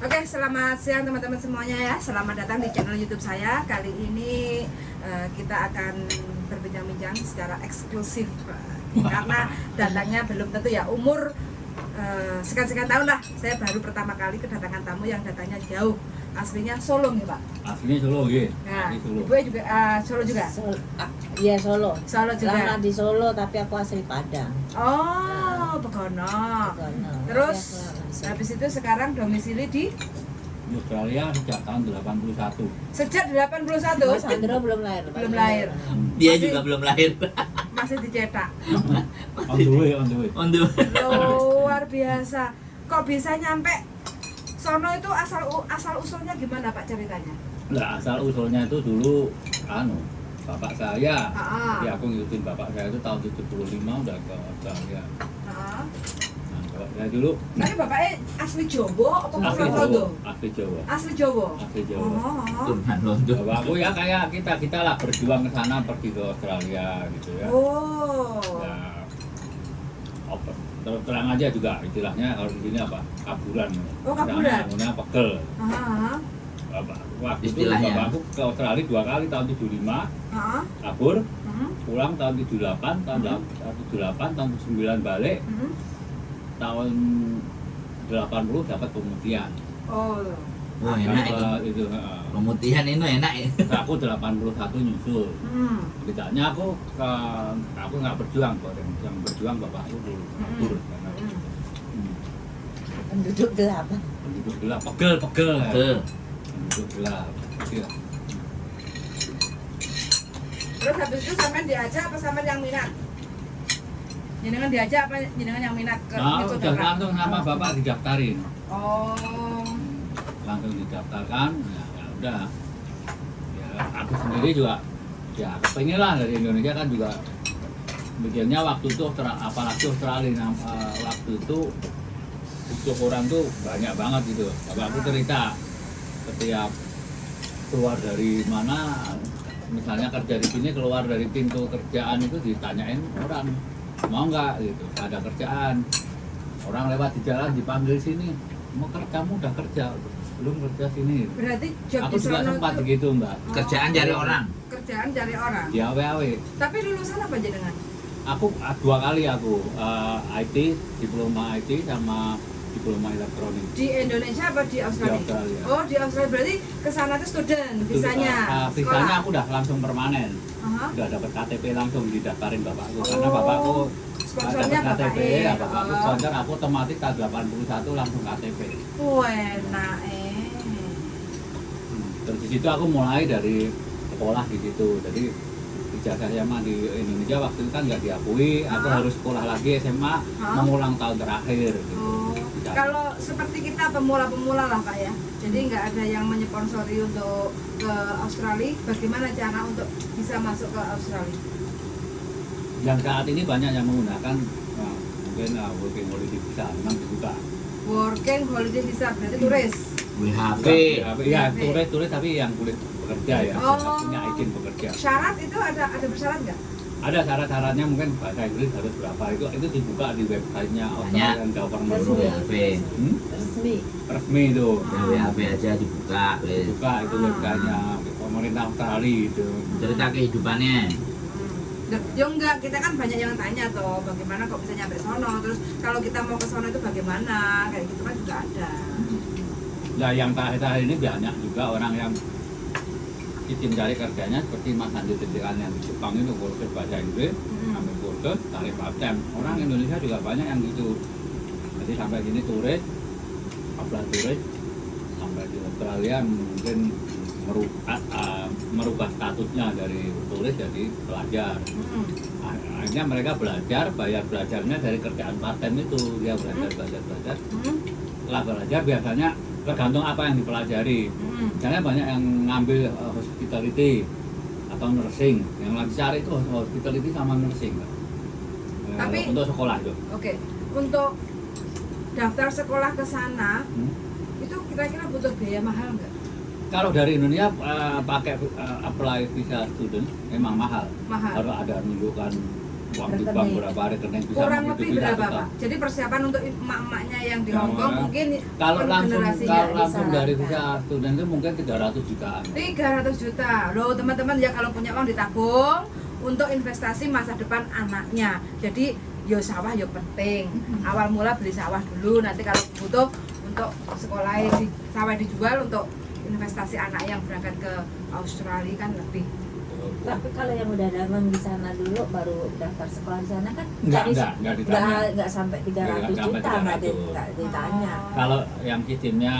Oke, selamat siang teman-teman semuanya ya. Selamat datang di channel YouTube saya. Kali ini kita akan berbincang-bincang secara eksklusif karena datangnya belum tentu ya. Umur sekian-sekian tahun lah. Saya baru pertama kali kedatangan tamu yang datangnya jauh. Aslinya Solo nih Pak. Aslinya Solo ya. Nah, Solo. Ibu juga Solo juga. Iya Solo. Solo juga. Lama di Solo tapi aku asli Padang. Oh, Begono. Terus habis itu sekarang domisili di Australia sejak tahun 81. sejak 81. Mas Sandro belum lahir. Belum lahir. Dia Masih- juga belum lahir. Masih dicetak. On the way. Luar biasa. Kok bisa nyampe sono itu asal usulnya gimana Pak ceritanya? Nah, asal usulnya itu dulu bapak saya. Ah. Ya aku ngikutin bapak saya itu tahun 75 udah ke Australia. Heeh. Nah, bapak saya dulu Tapi bapaknya asli Jawa apa asli orang Jawa, Londo? asli Jawa. Asli Jawa. Asli Jawa. Oh. Tuhan Londo. Bapakku ya kayak kita lah berjuang ke sana, pergi ke Australia gitu ya. Oh. Nah, terus terang aja juga istilahnya kalau di sini apa? Kaburan. Oh, kaburan. Namanya pegel. Heeh. Waktu itu Istilahnya. bapakku ke Australia 2 kali tahun 75, Heeh. kabur, Hmm. pulang tahun 78, tahun 78, tahun 79 balik, Hmm. tahun 80 dapat pemutihan. Oh. Oh enak itu. Itu Pemutihan itu enak ya. aku 81 nyusul. Hmm. Bedanya aku nggak berjuang kok, yang berjuang bapakku dulu kabur karena Penduduk gelap. penduduk gelap, pegel. Betul. Penduduk gelap. Iya. Terus habis itu sampean diajak apa sampean yang minat? Jenengan diajak apa jenengan yang minat ke Nah, ikut udah orang? langsung sama bapak didaftarin. Oh. Langsung didaftarkan, ya udah. Ya aku sendiri juga ya kepengen lah dari Indonesia kan juga mikirnya waktu itu apalagi Australia waktu itu untuk orang tuh banyak banget gitu. Bapakku cerita setiap keluar dari mana, misalnya kerja di sini keluar dari pintu kerjaan itu ditanyain orang mau nggak gitu, ada kerjaan. Orang lewat di jalan dipanggil sini, mau kamu udah kerja belum kerja sini? Berarti job Aku di juga sono sempat itu begitu mbak, Kerjaan cari orang. kerjaan cari orang. di AW. Tapi lulusan apa jenengan? Aku 2 kali IT, diploma IT sama diploma elektronik. Di Indonesia apa di Australia? Di Australia. Oh, di Australia berarti ke sana tuh student, visanya. Visanya aku udah langsung permanen. Aha. Udah dapat KTP langsung didaftarin bapakku karena Oh, bapakku sponsornya dapat KTP, bapaknya. ya bapakku sponsor, aku otomatis tahun 81 langsung KTP. Enak Terus di situ aku mulai dari sekolah di situ. Jadi ijazah SMA di Indonesia waktu itu kan nggak diakui, aku Hah? harus sekolah lagi SMA mengulang tahun terakhir. Gitu. Oh, kalau seperti kita pemula-pemula lah Pak ya. Jadi nggak ada yang menyponsori untuk ke Australia. Bagaimana cara untuk bisa masuk ke Australia? Yang saat ini banyak yang menggunakan mungkin working holiday visa, memang dibuka. Working holiday visa berarti turis. WHV. Ya turis tapi yang boleh bekerja ya, Oh. punya izin bekerja. Syarat itu ada bersyarat nggak? Ada syarat-syaratnya, mungkin bahasa Inggris harus berapa, itu dibuka di websitenya Australian Government. WHV. Resmi. Resmi itu. Ya, WHV aja dibuka. wes. Buka itu websitenya pemerintah Australia itu. Cerita kehidupannya. Ya enggak, kita kan banyak yang tanya toh bagaimana kok bisa nyampe sono, terus kalau kita mau ke sono itu bagaimana, kayak gitu kan juga ada. Nah yang terakhir ini banyak juga orang yang izin cari kerjanya seperti Mas Andi Titikan yang di Jepang itu kursus bahasa Inggris, ambil kursus, cari part-time. Orang Indonesia juga banyak yang gitu. Jadi sampai sini turis, apply turis, sampai di Australia mungkin merubah statusnya dari turis jadi pelajar. Akhirnya mereka belajar, bayar belajarnya dari kerjaan part-time itu. Dia belajar. Setelah belajar biasanya tergantung apa yang dipelajari. Misalnya banyak yang ngambil hospitality atau nursing. Yang lagi cari itu hospitality sama nursing. Tapi untuk sekolah itu. Oke, untuk daftar sekolah ke sana itu kira-kira butuh biaya mahal nggak? Kalau dari Indonesia pakai apply visa student memang mahal. Mahal. Harus ada menunjukkan waktu Rekening. bang berapa rekening bisa Kurang lebih menghidupi berapa satu Pak? tahun. Jadi persiapan untuk emak-emaknya yang di Yang Hong Kong mana? mungkin Kalau langsung generasinya kalau langsung dari disarankan. visa student itu mungkin 300 jutaan. 300 juta. Loh teman-teman ya, kalau punya uang ditabung untuk investasi masa depan anaknya. Jadi yo sawah yo penting. Awal mula beli sawah dulu, nanti kalau butuh untuk sekolah di sawah dijual untuk investasi anak yang berangkat ke Australia kan lebih. Tapi kalau yang udah dagang di sana dulu baru daftar sekolah di sana kan Enggak dari- ditanya. nggak sampai 300 Nggak sampai juta nggak 300. nggak ditanya. Kalau yang sistemnya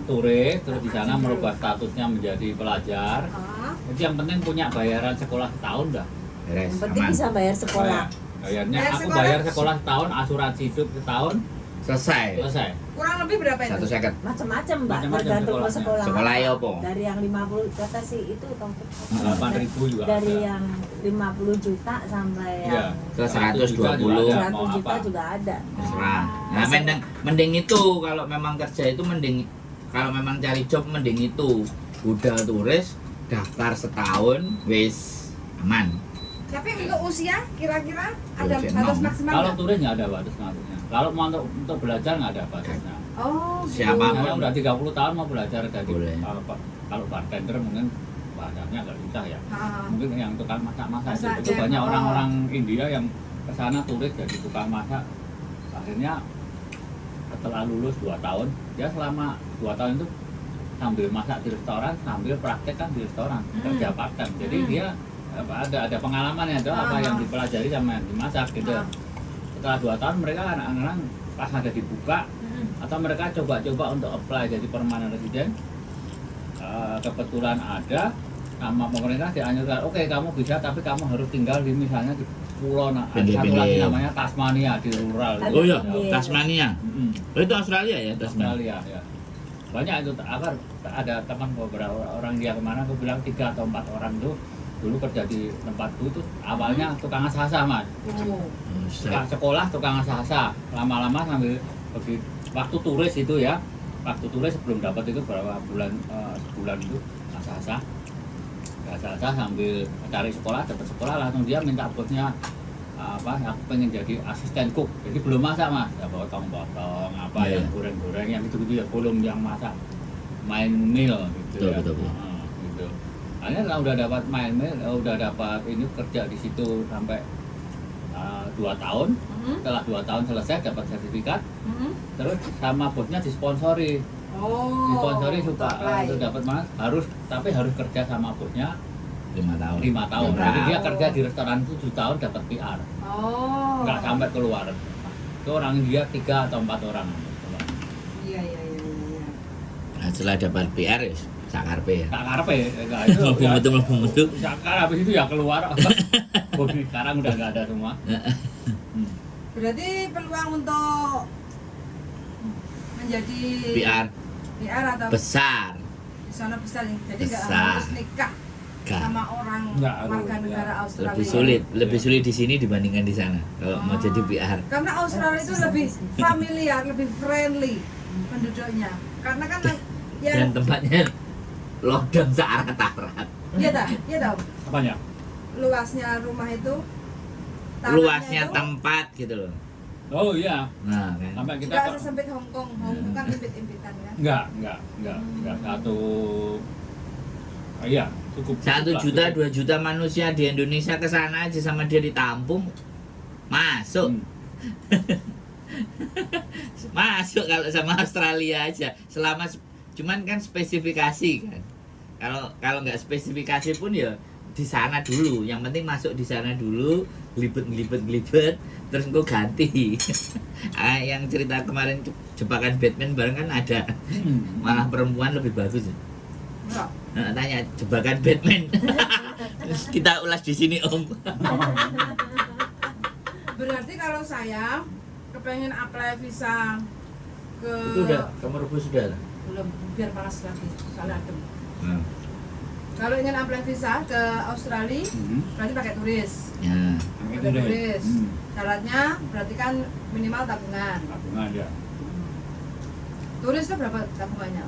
turis terus di sana merubah statusnya menjadi pelajar, Ah, itu yang penting punya bayaran sekolah setahun dah. Beres, Yang penting aman. bisa bayar sekolah. Bayarnya Bayar aku sekolah. bayar sekolah setahun, asuransi hidup setahun, Selesai. selesai. kurang lebih berapa itu? 1 second. Macam-macam mbak, Macam-macam tergantung ke sekolahnya. sekolah. Sekolah ya apa? Dari yang 50 kata sih itu tongkol. 8.000 juga Dari ada. yang 50 juta sampai Iya. yang Ke 100 juta 120. juga ada. 100 Mau juta apa? juga ada. Terserah. Nah, mending itu kalau memang kerja itu mending kalau memang cari job mending itu. Udah turis, daftar setahun, wis aman. Tapi untuk usia kira-kira ada Usia batas enam. maksimal Kalau nggak? turis nggak ada batas-batasnya. Kalau mau untuk belajar nggak ada batasnya. Oh, gitu. Siapa? Yang udah 30 tahun mau belajar jadi Boleh. kalau bartender mungkin bahasanya agak susah ya. Ah, Mungkin yang tukang masak-masak Masak, itu ya. banyak Oh. orang-orang India yang ke sana turis jadi tukang masak. Akhirnya setelah lulus 2 tahun, dia selama 2 tahun itu sambil masak di restoran, sambil praktek kan di restoran, kerja part time. Jadi dia ada pengalamannya, ada apa yang dipelajari sama yang dimasak gitu. Ah. Setelah 2 tahun mereka anak-anak pas ada dibuka atau mereka coba-coba untuk apply jadi permanent resident. Kebetulan ada sama pemerintah dianjurkan, oke kamu bisa tapi kamu harus tinggal di misalnya di pulau ada satu Pinggir-pinggir. lagi namanya Tasmania di rural. Ada Oh iya, Iya. Tasmania. Mm-mm. Oh, itu Australia ya, Tasmania. Australia ya. Banyak itu agar ada teman beberapa orang dia kemana aku bilang 3 atau 4 orang tuh dulu kerja di tempatku itu awalnya tukang asah-asah mas. Oh. Tukang sekolah tukang asah-asah lama-lama sambil pergi waktu turis itu ya, waktu turis sebelum dapat itu berapa bulan sebulan itu asah-asah sambil cari sekolah, dapat sekolah langsung dia minta bosnya aku pengen jadi asisten cook, jadi belum masak mas, ya potong-potong apa Iya. yang goreng-goreng yang gitu-gitu ya, belum yang masak main meal gitu Betul, ya. betul. Gitu. Akhirnya kalau udah dapat main meal, udah dapat ini kerja di situ sampai 2 tahun. Setelah 2 tahun selesai dapat sertifikat, terus sama bosnya disponsori, Oh. disponsori untuk suka apply. untuk dapat mas tapi harus kerja sama bosnya 5 tahun. 5 tahun. Murah. Jadi dia kerja di restoran itu 7 tahun dapat PR, Oh. nggak sampai keluar. Itu orang India 3 atau 4 orang. Iya. Nah, setelah dapat PR ya sakarpe ya. Tak karpe, enggak itu. Mlebu metu. Sakar habis itu ya keluar. Bos sekarang udah nggak ada semua. Berarti peluang untuk menjadi PR PR atau besar. di sana besar, jadi nggak Besar. harus nikah Gak. sama orang Nggak harus, warga negara ya. Australia. Lebih sulit di sini dibandingkan di sana kalau mau Oh. jadi PR. Karena Australia itu lebih familiar, lebih friendly penduduknya. Karena kan ya, Dan tempatnya lockdown searat-arat. iya dah, Apanya? luasnya rumah itu, tanahnya Luasnya itu tempat gitu loh. Oh iya, Nah, kan. sampai kita nggak sesempit Hong Kong. Hong Kong kan impit-impitan kan. enggak satu. Iya, cukup. 1 cukup juta, lah. 2 juta manusia di Indonesia ke sana aja sama dia ditampung. Masuk. Masuk kalau sama Australia aja. Selama cuman kan spesifikasi kan. Kalau nggak spesifikasi pun ya di sana dulu. Yang penting masuk di sana dulu, glibet, terus engko ganti. Yang cerita kemarin jebakan Batman bareng kan ada. Malah perempuan lebih bagus. Enggak. Nah, tanya jebakan Batman. Terus kita ulas di sini Om. Berarti kalau saya kepengen apply visa ke Itu udah kamu rebus sudah. belum, biar panas lagi soalnya adem. Nah, Kalau ingin apply visa ke Australia berarti pakai turis. ya. Pakai turis. Syaratnya berarti kan minimal tabungan. Tabungan ya. Turis itu berapa tabungannya?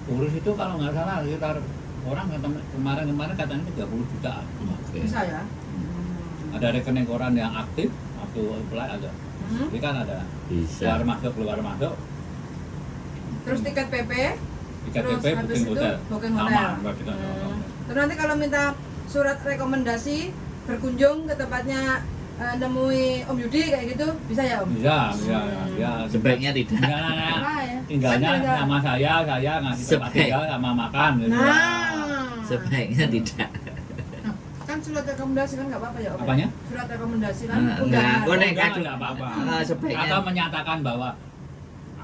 Urus itu kalau nggak salah sekitar orang kemarin katanya 30 juta. Oke. Bisa ya? ada rekening koran yang aktif waktu apply ada. Jadi kan ada Bisa. keluar masuk. Terus tiket PP, Tiket terus PP habis booking itu hotel. booking Sama, hotel. nggak kita nggak. Terus nanti kalau minta surat rekomendasi berkunjung ke tempatnya nemui Om Yudi kayak gitu bisa ya Om? Bisa, ya. Sebaiknya tidak. Enggak, Apa ya? tinggalnya Kan tinggal- sama saya ngasih tempat Sebaik. tinggal sama makan gitu. Nah, Sebaiknya tidak. kan surat rekomendasi kan nggak apa-apa ya Om? Apanya? Surat rekomendasi kan Enggak, undangan. kok nek Enggak, kado. enggak apa-apa. Sebaiknya. Atau menyatakan bahwa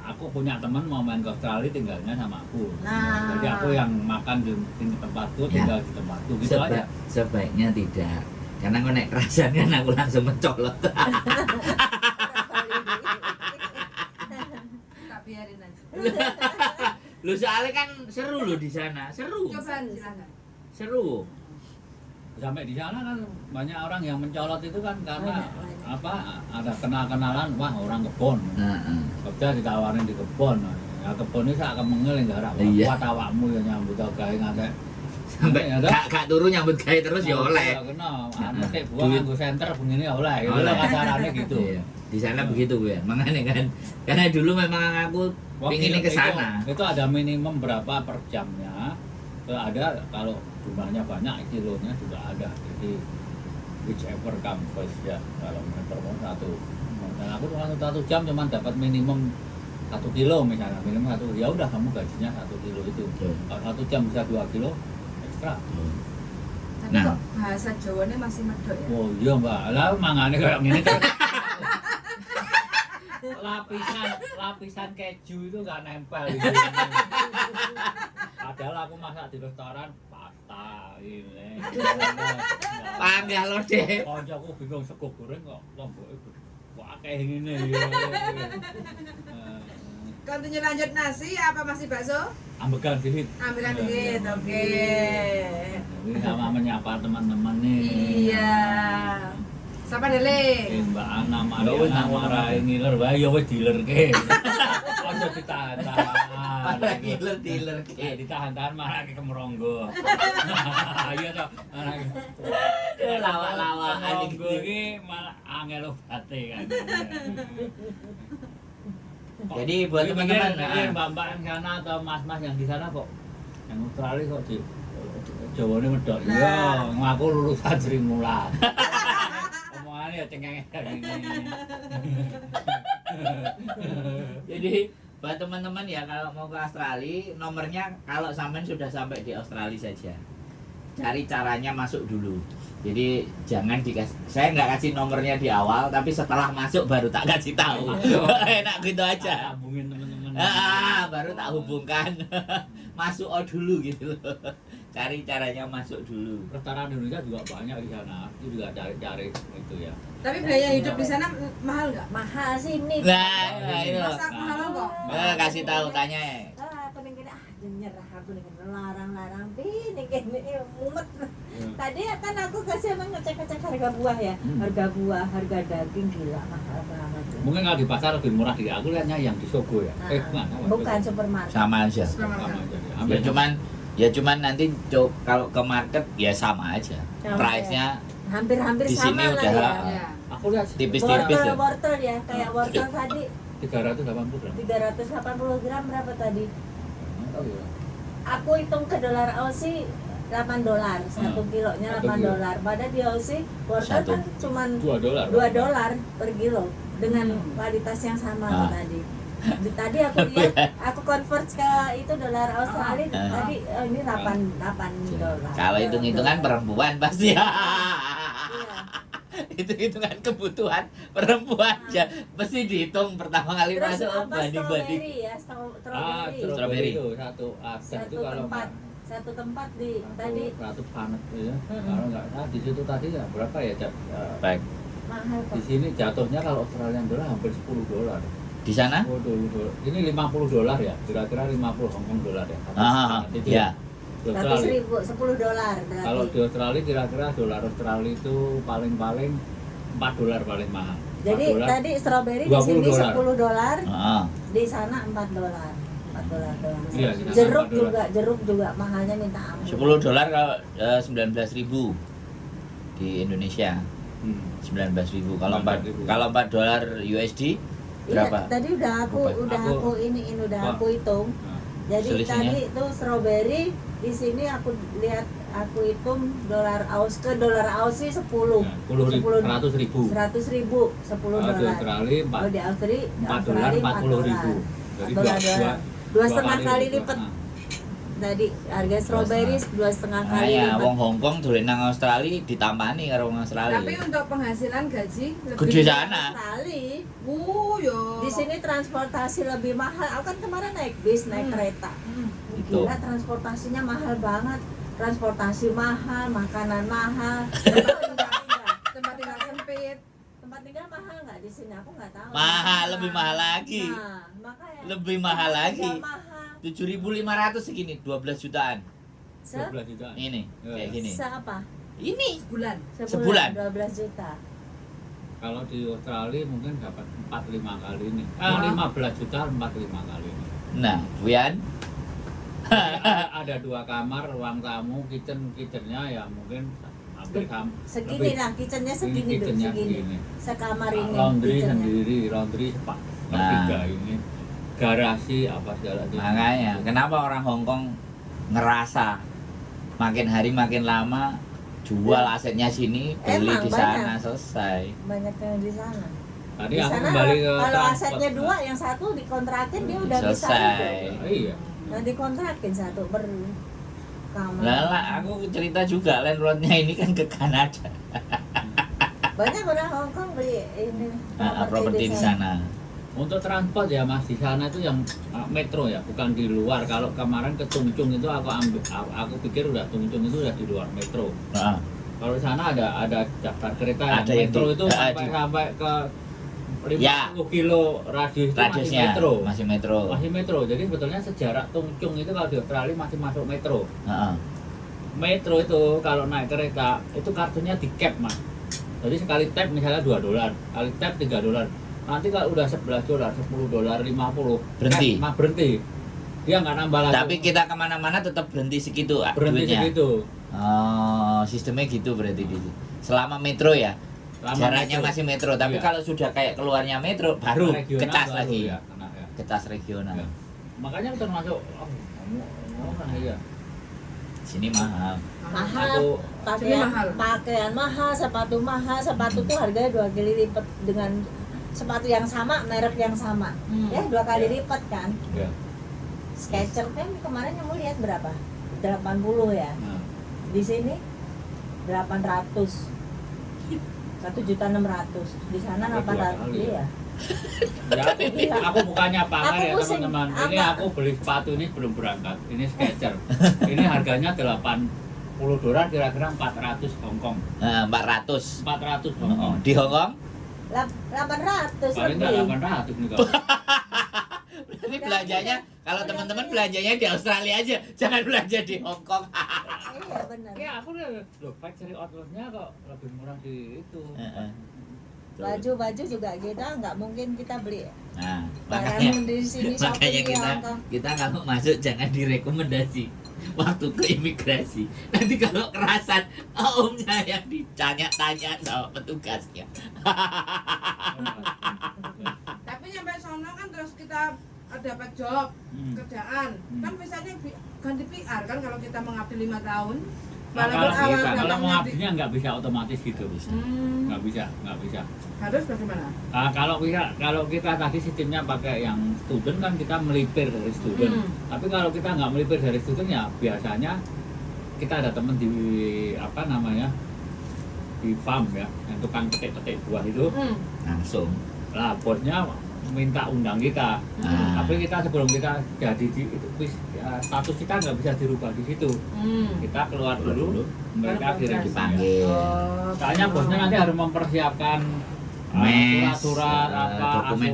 aku punya teman mau main ke Australia tinggalnya sama aku. Nah. Jadi aku yang makan di tempatku Ya. tinggal di tempatku gitu aja. Sebaiknya tidak. Karena kok nek kerasan kan aku langsung mencolot. Tak biarin aja. Lu soalnya kan seru loh di sana, seru. Coba silakan. Seru. Sampai di sana kan banyak orang yang mencolot itu kan karena Banyak. apa ada kenal-kenalan, wah orang kebon. Heeh. Kerja ditawarin di kebon. Ya kebon ini saya akan mengeling garap. Iya. Kuat awakmu ya nyambut gawe ngate. Sampai Ya, gak turu nyambut gawe terus ya oleh. Kena, Heeh. metik buah Duit. nganggo senter begini ya oleh. Gitu Oleh. lah kasarannya gitu. Iya. Di sana begitu gue. Makanya kan karena dulu memang aku Wah, pinginnya ke itu- sana. Itu ada minimum berapa per jamnya. Terus ada kalau jumlahnya banyak kilonya juga ada. Jadi whichever comes first ya. Kalau memang satu. Dan aku cuma 1 jam cuma dapat minimum 1 kilo misalnya, minimum 1, ya udah kamu gajinya 1 kilo itu. Betul. Kalau 1 jam bisa 2 kilo ekstra. Tapi Nah. kok bahasa Jawanya masih medok ya? Oh iya mbak, lah mangane kayak gini kan. lapisan keju itu nggak nempel gitu. Padahal aku masak di restoran pasta ini. Paham ya lo deh. Koncoku bingung sego goreng kok lomboke kok akeh ngene ya. Continue lanjut nasi apa masih bakso? Ambekan dikit. Ambilkan dikit, oke. Ini sama menyapa teman-teman nih. Iya. Siapa Dele? Mbak Ana Ya wis, Mariana nang ngono marahi ngiler wae ya wis dilerke. Aja ditahan-tahan. Dealer. Ditahan-tahan malah ke Kemronggo. Iya toh. Lawak-lawakan Kemronggo iki malah angel obate kan. Jadi buat teman-teman, mbak-mbak yang sana atau mas-mas yang di sana kok yang Australia kok di Jawane medok. Iya, ngaku lulusan Sri Mulat. Omongannya ya cengeng kayak gini. Jadi buat teman-teman ya kalau mau ke Australia, nomornya kalau sampean sudah sampai di Australia saja. Cari caranya masuk dulu. Jadi jangan dikasih, saya nggak kasih nomornya di awal, tapi setelah masuk baru tak kasih tahu. Enak gitu aja. Hubungin teman-teman. Baru tak hubungkan. Masuk dulu gitu loh. Cari caranya masuk dulu. Restoran Indonesia juga banyak di sana. Itu juga cari-cari itu ya. Tapi biaya hidup di sana mahal nggak? Mahal sih ini. Nah, itu. Masa mahal kok? Kasih tahu tanya. Aku nih gini, nyerah aku nih larang-larang ini gini mumet. Tadi kan aku kasih emang ngecek-ngecek harga buah ya, harga buah, harga daging gila mahal banget. Mungkin kalau di pasar lebih murah di aku lihatnya yang di Sogo ya. Mana? Bukan supermarket. Sama aja. Sama aja. Ya cuman nanti kalau ke market ya sama aja. Sama Price-nya Hampir-hampir di sini sama lah udah ya. Ya. aku lihat tipis-tipis ya. Wortel ya, kayak wortel tadi 380 gram. 380 gram berapa tadi? Oh iya. Aku hitung ke dolar Aussie $8, 1 kilonya $8. Padahal di Aussie wortel kan cuman $2. $2 per kilo dengan kualitas yang sama tuh tadi. Tadi aku lihat, aku convert ke itu dolar Australia tadi ini $8. Kalau hitung-hitungan perempuan pasti ya. Iya. Hitung-hitungan kebutuhan perempuan ya mesti dihitung pertama kali Terus masuk apa banding-banding. strawberry ya, strawberry. Strawberry. Itu satu aset itu kalau Satu tempat di tadi satu panet ya. Kalau nggak salah di situ tadi ya berapa ya? Baik. mahal Di kok. sini jatuhnya kalau Australian dollar hampir $10. Di sana? Oh, ini $50 ya, kira-kira 50 Hong Kong dollar ya. Itu Ya. Di 100 Australia. ribu, $10 berarti. Kalau di Australia kira-kira dolar Australia itu paling-paling $4 paling mahal. Jadi $4. tadi strawberry di $20. sini $10, Ah. di sana $4. $4 doang. Iya, di sana Jeruk $4. jeruk juga mahalnya minta ampun. $10 kalau 19.000 di Indonesia. 19.000. Kalau 19.000. kalau 4 dolar USD berapa? Iya, tadi udah aku hitung. Nah, Jadi selisihnya? tadi itu strawberry di sini aku lihat aku hitung dolar Aus ke dolar Aussie 10. 100.000. 100.000 10 Kalau di dolar. Australia Kalau di Australia 4 dolar 40.000. Jadi Dua setengah kali lipat. Nah, Tadi harga strawberry 2,5 kali ya, lipat. wong Hong Kong dolen nang Australia ditampani karo wong Australia. Tapi untuk penghasilan gaji lebih Gede sana. Sekali. Yo. Di sini transportasi lebih mahal. Aku kan kemarin naik bis, naik kereta. Itu. Gila transportasinya mahal banget. Transportasi mahal, makanan mahal. Tempat tinggal sempit. Tempat tinggal mahal nggak di sini? Aku nggak tahu. Mahal, lebih mahal lagi. Nah, makanya. Lebih mahal lagi. Nggak mahal. 7.500 segini, 12 jutaan. 12 juta. Ini, kayak gini. Apa? Ini Bulan. Sebulan. 12 juta. Kalau di Australia mungkin dapat 4-5 kali ini. Wah. 15 juta 4-5 kali ini. Nah, Wian, Ada 2 kamar, ruang tamu, kitchennya ya mungkin hampir sama. Segini lah, kitchennya segini dulu, kitchennya segini. Sekamar ini. Laundry kitchennya. sendiri, laundry Nah. 3 ini. Garasi apa segala itu. makanya kenapa orang Hong Kong ngerasa makin hari makin lama jual asetnya sini, beli Emang, di sana, banyak. selesai. Banyak yang di sana. Tadi Di aku sana kembali ke kalau transport. asetnya 2, yang satu dikontrakin dia udah bisa Selesai. hidup. Iya. Nah, dikontrakin satu per kamar. Lala, aku cerita juga landlordnya ini kan ke Kanada, Banyak orang Hong Kong beli ini properti di sana. Untuk transport ya Mas, di sana itu yang metro ya, bukan di luar. Kalau kemarin ke Chungcheong itu aku pikir udah Chungcheong itu udah di luar metro. Nah, Kalau di sana ada daftar kereta Ada yang yang metro di- itu di- sampai ke 50 Ya. kilo radius itu masih radiusnya metro. masih metro. Masih metro. Jadi sebetulnya sejarah Chungcheong itu kalau di Australia masih masuk metro. Heeh. Metro itu kalau naik kereta itu kartunya di cap Mas. Jadi sekali tap misalnya 2 dolar, kali tap 3 dolar. Nanti kalau udah 11 dolar, 10 dolar, 50 Berhenti. berhenti. Dia nggak nambah lagi. Tapi kita kemana-mana tetap berhenti segitu berhenti duitnya. segitu. Oh, sistemnya gitu berarti gitu. Selama metro ya, Selama jaraknya metro. masih metro. Tapi Iya. kalau sudah kayak keluarnya metro, baru Regional kecas baru lagi, ya, kena ya. kecas regional. Ya. Makanya termasuk iya. Sini mahal. Mahal. Aku Pakaian mahal. pakaian mahal, sepatu mahal. Sepatu tuh harganya 2 kali lipat dengan sepatu yang sama, merek yang sama. Ya, 2 kali Ya. lipat kan. ya. Skechers kan kemarin kamu lihat berapa? 80 ya. Nah, Di sini 800. 1.600.000. Di sana Sampai 2 800. kali ya. Iya. ya aku bukannya pamer Aku ya pusing. teman-teman. Ini Apa? aku beli sepatu ini belum berangkat. Ini Skechers. Ini harganya 80 dolar kira-kira 400 Hongkong. 400. 400 Oh, Hongkong. di Hong Kong 800 Paling nggak lebih. 800 nih kalau. ini belanjanya, kalau teman-teman belanjanya di Australia aja, jangan belanja di Hong Kong. Iya benar. Ya aku lihat loh factory outletnya kok lebih murah di itu. Heeh. Baju-baju juga kita nggak mungkin kita beli Nah, makanya barang di sini makanya shopping di kita Hong Kong. kita kalau masuk jangan direkomendasi waktu ke imigrasi. Nanti kalau kerasan omnya yang ditanya-tanya sama petugasnya. Tapi nyampe sono kan terus kita dapat job, kerjaan. Kan misalnya ganti PR kan kalau kita mengabdi 5 tahun. Nah, Walaupun kalau awal kalau datangnya mengabdinya nggak bisa otomatis gitu. Hmm, Nggak bisa. harus bagaimana? Kalau kita tadi sistemnya pakai yang student kan kita melipir dari student. Tapi kalau kita nggak melipir dari student ya biasanya kita ada temen di apa namanya di farm ya, yang tukang petik-petik buah itu. Langsung. Lah bosnya minta undang kita. Ah. Tapi kita sebelum kita jadi di itu status kita nggak bisa dirubah di situ. Kita keluar dulu, mereka kirim Dipanggil. Oh, Soalnya bosnya nanti harus mempersiapkan Mes, surat apa asuransi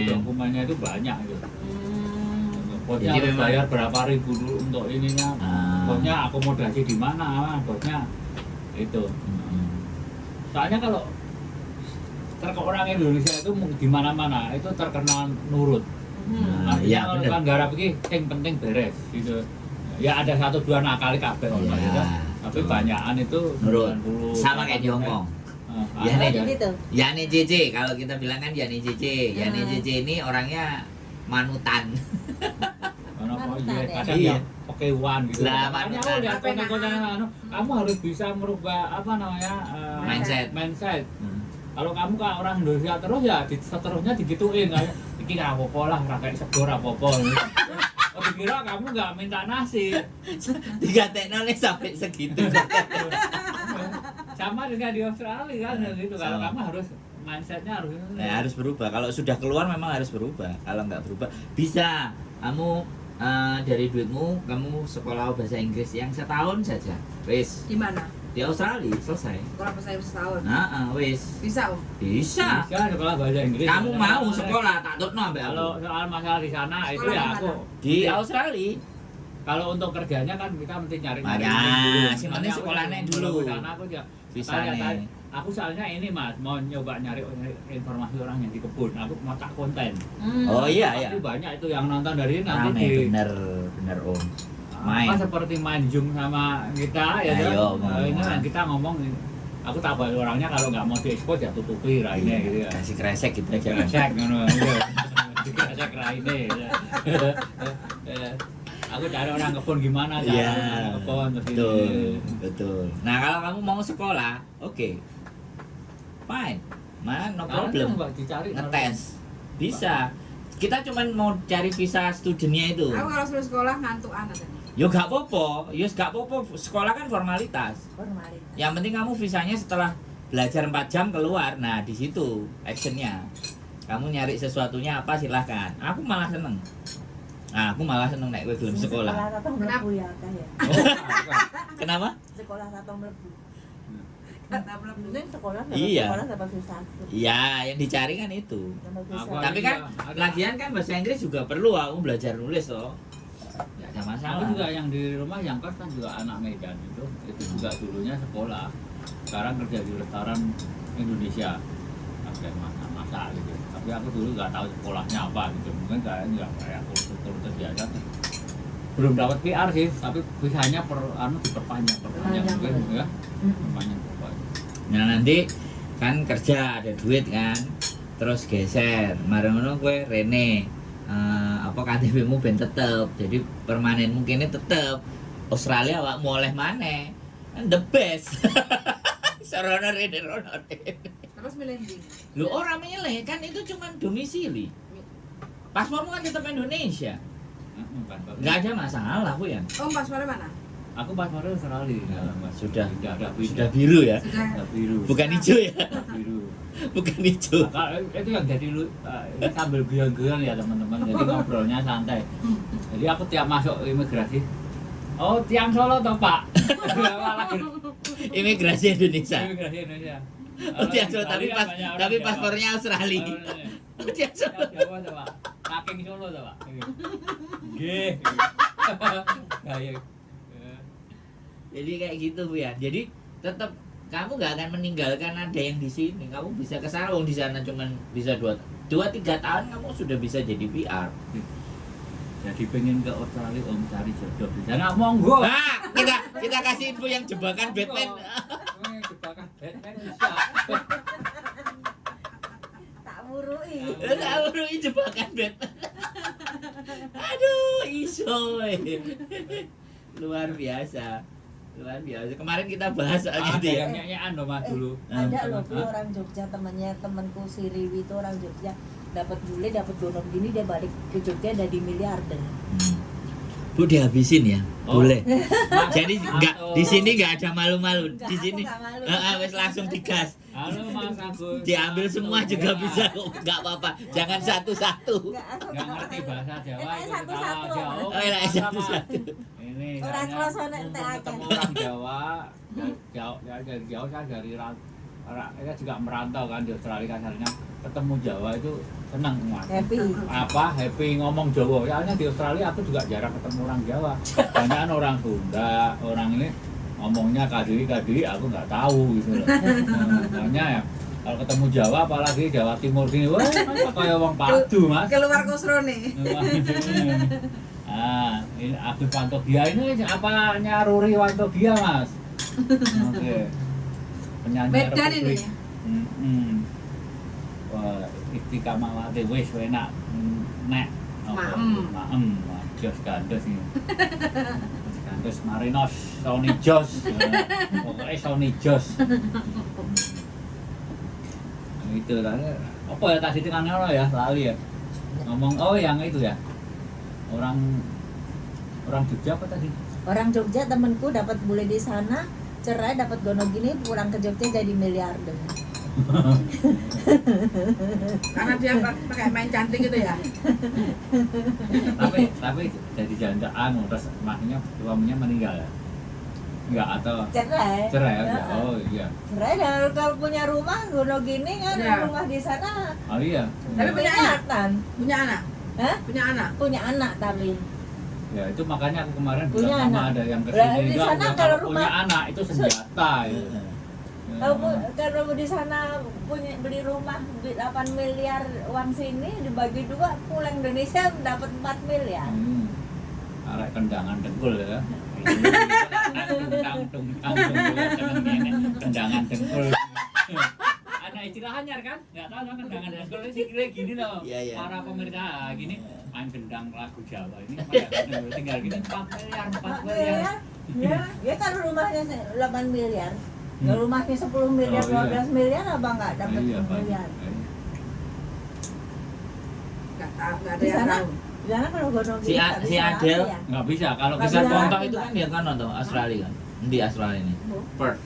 dokumen. dokumennya itu banyak gitu. Bosnya Jadi harus memang- bayar berapa ribu dulu untuk ininya. Ah. Bosnya akomodasi di mana, bosnya itu. Soalnya kalau orang Indonesia itu di mana-mana itu terkenal nurut. Nah, Artinya iya, kalau bener. kan garap ini yang penting beres gitu. Ya ada 1-2 nakal kabeh Iya, gitu. Tapi betul. banyakan itu Nurut. 90. Sama kayak di Hong Kong. Yani. Oh, gitu. Yani JJ, kalau kita bilang kan Yani JJ. Yani JJ ini orangnya manutan. Karena Manutan ya? kadang Iya. yang Pokemon gitu. Lah, Makanya manutan. aku lihat konten-konten kamu harus bisa merubah apa namanya mindset. Kalau kamu ke orang Indonesia terus ya seterusnya digituin kayak iki ra apa-apa lah, ra kayak segor apa-apa. Oh dikira kamu nggak minta nasi. Tiga teknologi sampai segitu. Sama dengan di Australia kan gitu. Kalau Sama. kamu harus mindsetnya harus Nah, harus berubah. Kalau sudah keluar memang harus berubah. Kalau nggak berubah, bisa. Kamu dari duitmu, kamu sekolah bahasa Inggris yang setahun saja. Wis. Di mana? Di Australia selesai. Sekolah bahasa Inggris setahun. Wis. Bisa Om. Bisa. bisa sekolah bahasa Inggris. Kamu mau sekolah tak tutno ambek aku. Kalau soal masalah di sana itu Sekolah ya di aku Di Australia. kalau untuk kerjanya kan kita mesti nyari Makanya, sing penting sekolahnya dulu. Di sana aku ya Visane. aku soalnya ini Mas mau nyoba nyari informasi orang yang di kebun. Aku mau tak konten. Oh iya iya. Pasti banyak itu yang nonton dari ini nanti Rame di bener Om. apa Main. seperti manjung sama kita ya Ayo, kan? Ini ngomong. kan kita ngomong aku tak balik orangnya kalau nggak mau diekspos ya tutupi raine gitu ya. Kasih kresek gitu aja. Kresek ngono. Iya. Kresek raine. Ya. Aku cari orang kebun gimana cara Iya. orang kebun terus Betul, ini. betul. Nah, kalau kamu mau sekolah, oke. Fine. Man, no Kalau problem. Mbak dicari Ngetes. Bisa. Kita cuman mau cari visa studentnya itu. Aku kalau sudah sekolah ngantuk anak tadi. Yo gak apa-apa, yo gak apa-apa. Sekolah kan formalitas. Formalitas. Yang penting kamu visanya setelah belajar 4 jam keluar. Nah, di situ actionnya. Kamu nyari sesuatunya apa silahkan. Aku malah seneng. Nah, aku malah seneng nek kowe gelem sekolah. Sekolah tatong mlebu ya akeh ya. Kenapa? Sekolah tatong mlebu. Kata belum Mending sekolah Iya. sekolah dapat visa. Iya, yang dicari kan itu. Dapat visa. Aku Tapi kan ada- lagian kan bahasa Inggris juga perlu aku belajar nulis loh. Gak ada masalah. Aku juga yang di rumah yang kos kan juga anak Medan itu juga dulunya sekolah. Sekarang kerja di restoran Indonesia. Kayak masak gitu. Tapi aku dulu nggak tahu sekolahnya apa gitu. Mungkin kayaknya nggak kayak kultur biasa. Belum dapat PR sih, tapi visanya diperpanjang mungkin ya. Perpanjang. Nah nanti kan kerja ada duit kan, terus geser. Marang ngono kowe rene apa KTP-mu ben tetep. Jadi permanen mungkin tetep. Australia awakmu oleh maneh. Kan the best. Sarana rene rono. Terus milih ndi? Lu orang milih kan itu cuma domisili. Paspormu kan tetap Indonesia. Nggak ada masalah aku ya. Om paspornya mana? Aku paspornya Australia. Sudah Nggak ada sudah biru ya. Sudah. Nggak biru. Bukan hijau ya. Nggak biru. Bukan hijau. Nah, itu yang jadi ini sambil guyon-guyon ya teman-teman. Jadi ngobrolnya santai. Jadi aku tiap masuk imigrasi. Oh, tiang Solo toh Pak? Malah Imigrasi Indonesia. imigrasi Indonesia. Oh, tiang Solo tapi Australia banyak orang tapi Jawa. paspornya Australia. Oh, tiang Solo. Jawa tuh Pak. Saking Solo tuh Pak. Nggih. Nah, iya. Jadi kayak gitu Bu ya. Jadi tetap kamu nggak akan meninggalkan ada yang di sini. Kamu bisa ke sana, di sana cuman bisa 2-3 tahun kamu sudah bisa jadi PR. Jadi pengen ke Australia Om cari jodoh di sana monggo. Nah, kita kasih info yang jebakan Batman. Jebakan Batman bisa. Tak murui. Tahu jebakan Batman. Aduh, iso. Luar biasa. Luar biasa. Kemarin kita bahas soal Ada gitu ya. yang nyanyian loh Mas dulu. Ada loh Bu, orang Jogja temanku si Riwi itu orang Jogja dapat bule dapat donor gini dia balik ke Jogja jadi miliarder. Bu dihabisin ya, Oh. boleh. Mas, Jadi nggak atau- di sini nggak ada malu-malu. Enggak, Di aku sini nggak malu. wes langsung digas. Halo Mas Agus. Diambil semua juga bisa kok, nggak apa-apa. Jangan satu-satu. Enggak, aku Nggak ngerti bahasa Jawa Enaknya itu satu-satu, ketawa jauh. Oh, enaknya Sama. satu-satu. Ini Orang saya klosonek mumpung entek ketemu akeh. orang Jawa jauh dari jauh saya dari saya juga merantau kan di Australia kasarnya ketemu Jawa itu senang Mas. happy. Happy ngomong Jawa. Soalnya di Australia aku juga jarang ketemu orang Jawa. Banyak orang Sunda, orang ini ngomongnya kadui aku nggak tahu gitu loh. Makanya ya kalau ketemu Jawa apalagi Jawa Timur sini, wah masa kayak wong padu Mas. Keluar kosro nih. Ah, ini Agus Wantogia ini apanya Ruri Wantogia Mas? Oke. Penyanyi Medan Republik. ini ya? Wah, istiqamawate wis enak. Nek maem, jos gandos iki. Gandos Marinos, Sony Jos. Pokoknya Sony Jos. Itu lah. Apa ya tadi tengahnya lo ya, lali ya. Ngomong yang itu ya. Orang Jogja apa tadi? Orang Jogja temenku dapat bule di sana, cerai dapat gono gini, pulang ke Jogja jadi miliarder. Karena dia pakai main cantik gitu ya. tapi jadi jandaan terus maknya suaminya meninggal ya? Enggak atau Cerai. ya? Oh iya. Cerai dan kalau punya rumah gono gini kan, Iya. rumah di sana. Oh iya. Tapi punya anak? Kelihatan. Punya anak? Hah? Punya anak? Punya anak tapi. Ya itu makanya aku kemarin Punya bilang sama anak. ada yang Lah, kesini di juga sana bilang kalau kalau punya rumah- anak itu senjata ya. Kalau di sana punya beli rumah 8 miliar uang sini dibagi dua pulang Indonesia dapat 4 miliar. Arek kendangan dengkul ya. Kendangan dengkul. Ada istilah anyar kan? Enggak tahu kan kendangan dengkul ini kira gini loh. Iya, iya. Para pemirsa gini main gendang lagu Jawa ini tinggal gini 4 miliar, 4 miliar. Ya kan rumahnya 8 miliar. Kalau rumahnya 10 miliar, Oh, iya. 12 miliar apa enggak dapat Iya, Pak. miliar? Nggak tahu, nggak ada Di yang sana, tahu. di sana kalau gonong Si gini A- nggak si bisa Adele. lari ya. Nggak bisa kalau Nggak kita bisa. Contoh kontak itu kan dia kan nonton Australia kan. Di Australia ini. Perth.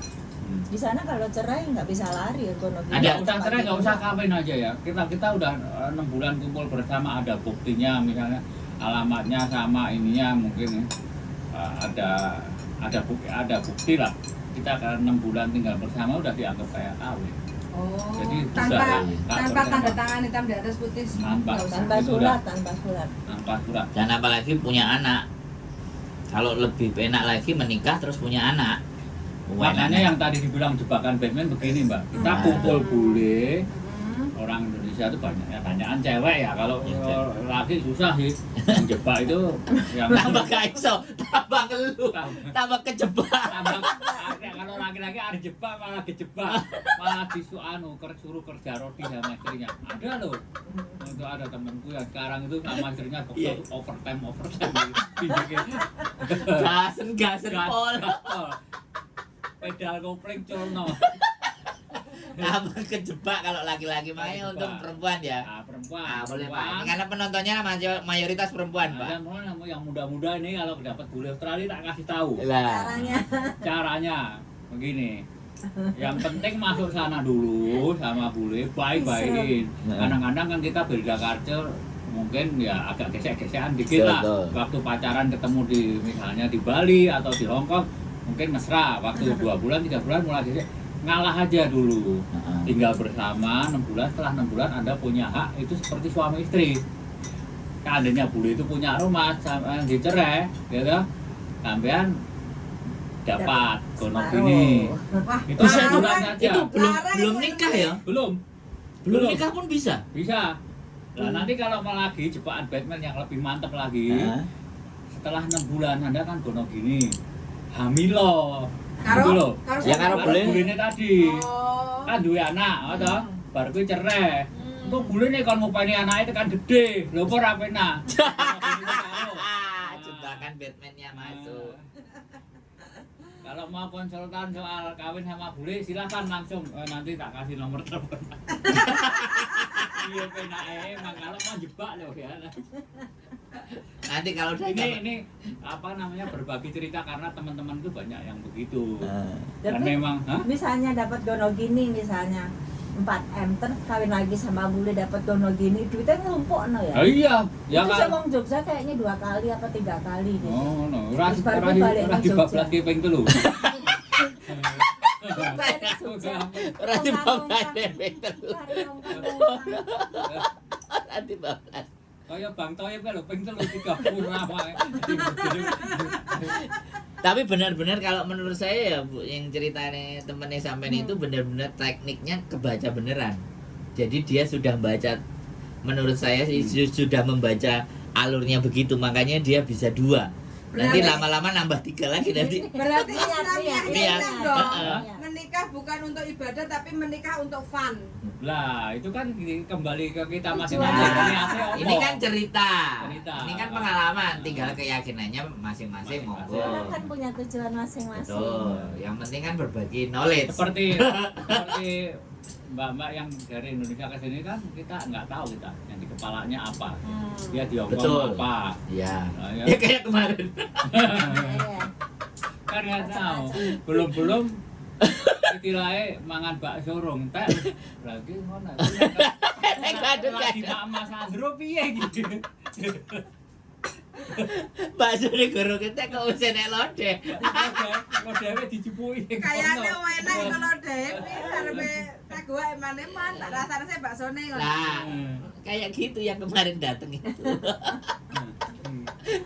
Di sana kalau cerai nggak bisa lari ya gonong gini. Nggak usah cerai, nggak usah kawin aja ya. Kita udah 6 bulan kumpul bersama, ada buktinya, misalnya alamatnya sama ininya mungkin ada bukti lah. Kita kan 6 bulan tinggal bersama udah dianggap kayak kawin. Oh, Jadi tanpa bisa, tanpa Kak, tanda bersama. tangan hitam di atas putih Tanpa. nggak usah. Tanpa Itu surat, tanpa surat. Tanpa surat. Dan apalagi punya anak. Kalau lebih enak lagi menikah terus punya anak. Makanya yang tadi dibilang jebakan Batman begini Mbak, kita kumpul bule, orang Indonesia itu banyak ya, banyakan cewek ya, kalau Ya, cewek. laki susah sih, yang jebak itu yang tambah kaiso, tambah ngeluh, tambah kejebak. kalau laki-laki ada jebak malah kejebak, malah suruh kerja roti sama istrinya, ada loh. Untuk ada temanku yang sekarang itu sama istrinya Iya. overtime Gasen pol. pedal kopling colno. Tambah kejebak kalau laki-laki makanya Kejebak. untuk perempuan ya. Nah, perempuan. Boleh Pak. Ini karena penontonnya mayoritas perempuan, Pak. Ada yang muda-muda ini kalau dapat bule Australia tak kasih tahu. Lah. Caranya begini. Yang penting masuk sana dulu sama bule, baik-baikin. Kadang-kadang kan kita beda culture, mungkin ya agak gesek-gesekan dikit lah. Betul. Waktu pacaran ketemu di misalnya di Bali atau di Hong Kong, mungkin mesra. Waktu 2 bulan, 3 bulan mulai gesek. Ngalah aja dulu. Tinggal bersama 6 bulan, setelah 6 bulan Anda punya hak itu seperti suami istri. Seandainya bule itu punya rumah, sama dicerai, gitu. Sampean dapat kono gini. Wah, Itu Bisa satu tuh. bulan saja. Itu belum Larang belum itu. nikah ya? Belum nikah pun bisa. Bisa. Nah, nanti kalau mau lagi jebakan Batman yang lebih mantap lagi, setelah 6 bulan Anda kan gono gini. Hamil loh. Gitu loh. Ya, karo Baru bule. bulene tadi. Oh. Kan duwe anak, toh. Baru kuwi cerai. Untuk bulene kon ngopeni anake tekan gede. Lho kok ora penak. Jebakan Batman-nya masuk. Kalau mau konsultan soal kawin sama bule silakan langsung nanti tak kasih nomor telepon. Iya penake emang kalau mau jebak loh ya. Nanti kalau udah Ini apa namanya berbagi cerita karena teman-teman itu banyak yang begitu. Dan Tapi memang, misalnya dapat gono gini misalnya 4M terus kawin lagi sama bule dapat gono gini duitnya ngelumpuk no ya. Oh iya, ya Itu kan. saya wong Jogja kayaknya 2 kali apa 3 kali gitu. Oh, no. Ora Terus baru balik ora nang dibablas Jogja. ki ping 3. Ora dibablas dewek terus. Ora dibablas. Kaya Bang Toyib lho ping 3 30 wae. Tapi benar-benar kalau menurut saya ya Bu, yang ceritanya temennya sampean itu benar-benar tekniknya kebaca beneran. Jadi dia sudah baca, menurut saya sih sudah membaca alurnya begitu, makanya dia bisa 2. Nanti lama-lama nambah 3 lagi nanti. Berarti Niat, Islam niat, yang niat. enak dong. Iya. Menikah bukan untuk ibadah tapi menikah untuk fun. Lah, itu kan kembali ke kita Tujuan. masing-masing. Niatnya apa? Ini kan cerita. Cerita. Ini kan pengalaman, tinggal keyakinannya masing-masing monggo. Orang kan punya tujuan masing-masing. Betul. Yang penting kan berbagi knowledge. seperti mbak-mbak yang dari Indonesia ke sini kan kita nggak tahu kita yang di kepalanya apa. Dia di Hongkong Betul. apa. Iya. Nah, ya. Ya kayak kemarin. Iya. Kan nggak tahu. Belum istilahnya mangan bakso rong teh lagi ngono. Kadang-kadang. Lagi Pak Mas Andro piye gitu. Bakso ning goro kita kok wis enek lodeh. Kok dhewe dicupuki. Kayaknya enak kalau Devi karepe tak gua eman-eman tak rasane baksone ngono. Nah, kayak gitu yang kemarin dateng itu.